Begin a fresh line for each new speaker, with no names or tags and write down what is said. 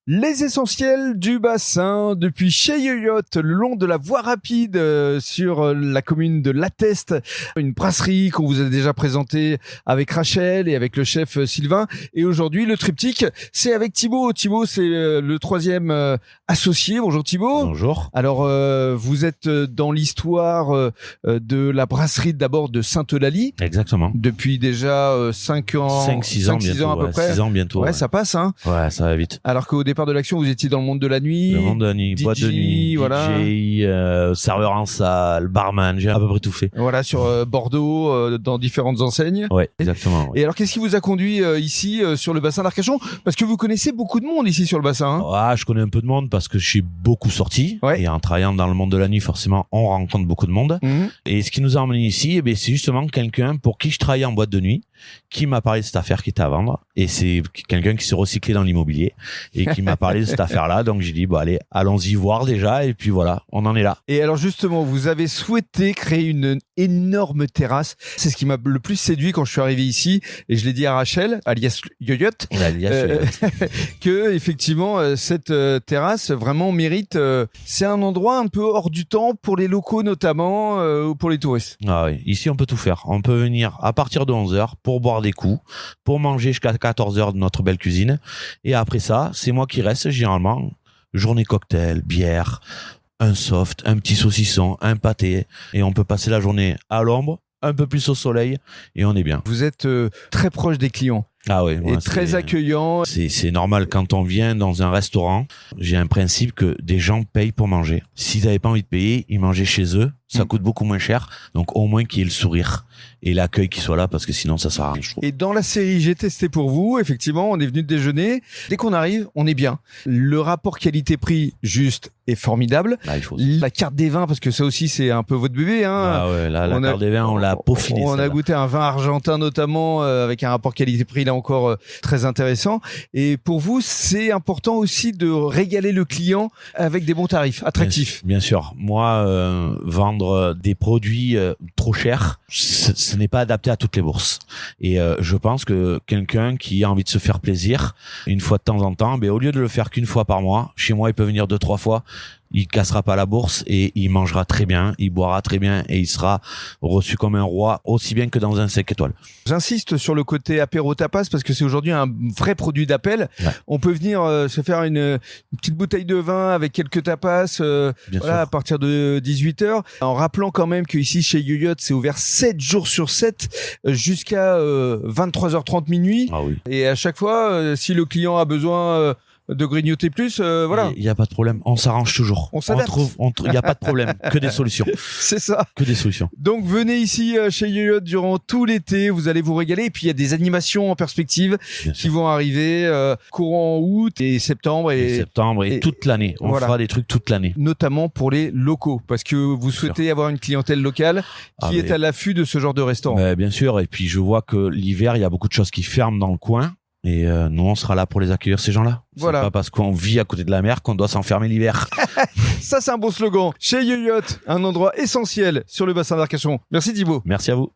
Les essentiels du bassin depuis chez Yoyote, le long de la voie rapide sur la commune de Lateste, une brasserie qu'on vous a déjà présentée avec Rachel et avec le chef Sylvain. Et aujourd'hui, le triptyque, c'est avec Thibaut. Thibaut, c'est le troisième associé. Bonjour Thibaut.
Bonjour.
Alors, vous êtes dans l'histoire de la brasserie d'abord de Sainte-Eulalie.
Exactement.
Depuis déjà 5-6 ans à peu près.
6 ans bientôt.
Ouais, ça passe, hein.
Ouais, ça va vite.
Alors qu'au départ de l'action, vous étiez dans le monde de la nuit.
Le monde de la nuit,
DJ,
boîte de nuit,
voilà.
DJ, serveur en salle, barman, j'ai à peu près tout fait.
Voilà, sur Bordeaux, dans différentes enseignes.
Ouais, exactement. Ouais.
Et alors, qu'est-ce qui vous a conduit ici, sur le bassin d'Arcachon? Parce que vous connaissez beaucoup de monde ici sur le bassin. Hein.
Ah, je connais un peu de monde parce que je suis beaucoup sorti.
Ouais.
Et en travaillant dans le monde de la nuit, forcément, on rencontre beaucoup de monde.
Mhm.
Et ce qui nous a emmené ici, eh bien, c'est justement quelqu'un pour qui je travaillais en boîte de nuit, qui m'a parlé de cette affaire qui était à vendre. Et c'est quelqu'un qui se recyclait dans l'immobilier et qui m'a parlé de cette affaire-là. Donc j'ai dit, bon allez, allons-y voir déjà. Et puis voilà, on en est là.
Et alors justement, vous avez souhaité créer une énorme terrasse. C'est ce qui m'a le plus séduit quand je suis arrivé ici. Et je l'ai dit à Rachel, alias Yoyote, que effectivement cette terrasse vraiment mérite. C'est un endroit un peu hors du temps pour les locaux notamment ou pour les touristes.
Ah oui, ici on peut tout faire. On peut venir à partir de 11h pour boire des coups, pour manger jusqu'à 14h de notre belle cuisine. Et après ça, c'est moi qui reste généralement. Journée cocktail, bière, un soft, un petit saucisson, un pâté. Et on peut passer la journée à l'ombre, un peu plus au soleil et on est bien.
Vous êtes très proche des clients.
Ah oui,
et très accueillant.
C'est normal quand on vient dans un restaurant. J'ai un principe que des gens payent pour manger. S'ils n'avaient pas envie de payer, ils mangeaient chez eux. Ça coûte beaucoup moins cher. Donc au moins qu'il y ait le sourire et l'accueil qui soit là parce que sinon ça sert à rien, je trouve.
Et dans la série J'ai testé pour vous, effectivement, on est venu déjeuner. Dès qu'on arrive, on est bien. Le rapport qualité-prix juste est formidable.
Là, il faut...
La carte des vins, parce que ça aussi c'est un peu votre bébé. Hein.
Ah ouais, là, la carte des vins, on l'a peaufiné.
On a goûté un vin argentin notamment avec un rapport qualité-prix là encore très intéressant. Et pour vous, c'est important aussi de régaler le client avec des bons tarifs attractifs.
Bien sûr. Moi, vendre des produits trop chers, ce n'est pas adapté à toutes les bourses. Et je pense que quelqu'un qui a envie de se faire plaisir une fois de temps en temps, ben, au lieu de le faire qu'une fois par mois, chez moi, il peut venir 2-3 fois. Il cassera pas la bourse et il mangera très bien, il boira très bien et il sera reçu comme un roi aussi bien que dans un 5 étoiles.
J'insiste sur le côté apéro tapas parce que c'est aujourd'hui un vrai produit d'appel. Ouais. On peut venir se faire une petite bouteille de vin avec quelques tapas voilà, à partir de 18h. En rappelant quand même qu'ici chez Yoyote, c'est ouvert 7 jours sur 7 jusqu'à 23h30 minuit.
Ah oui.
Et à chaque fois, si le client a besoin... de grignoter plus, voilà.
Il y a pas de problème, on s'arrange toujours.
On s'adapte.
Il y a pas de problème, que des solutions.
C'est ça.
Que des solutions.
Donc venez ici chez Yoyote durant tout l'été, vous allez vous régaler. Et puis il y a des animations en perspective qui vont arriver courant août et septembre et
toute l'année. On fera des trucs toute l'année.
Notamment pour les locaux, parce que vous souhaitez avoir une clientèle locale qui est à l'affût de ce genre de restaurant.
Bien sûr. Et puis je vois que l'hiver, il y a beaucoup de choses qui ferment dans le coin. Et nous, on sera là pour les accueillir, ces gens-là.
Voilà.
C'est pas parce qu'on vit à côté de la mer qu'on doit s'enfermer l'hiver.
Ça, c'est un beau slogan. Chez Yoyote, un endroit essentiel sur le bassin d'Arcachon. Merci Thibaut.
Merci à vous.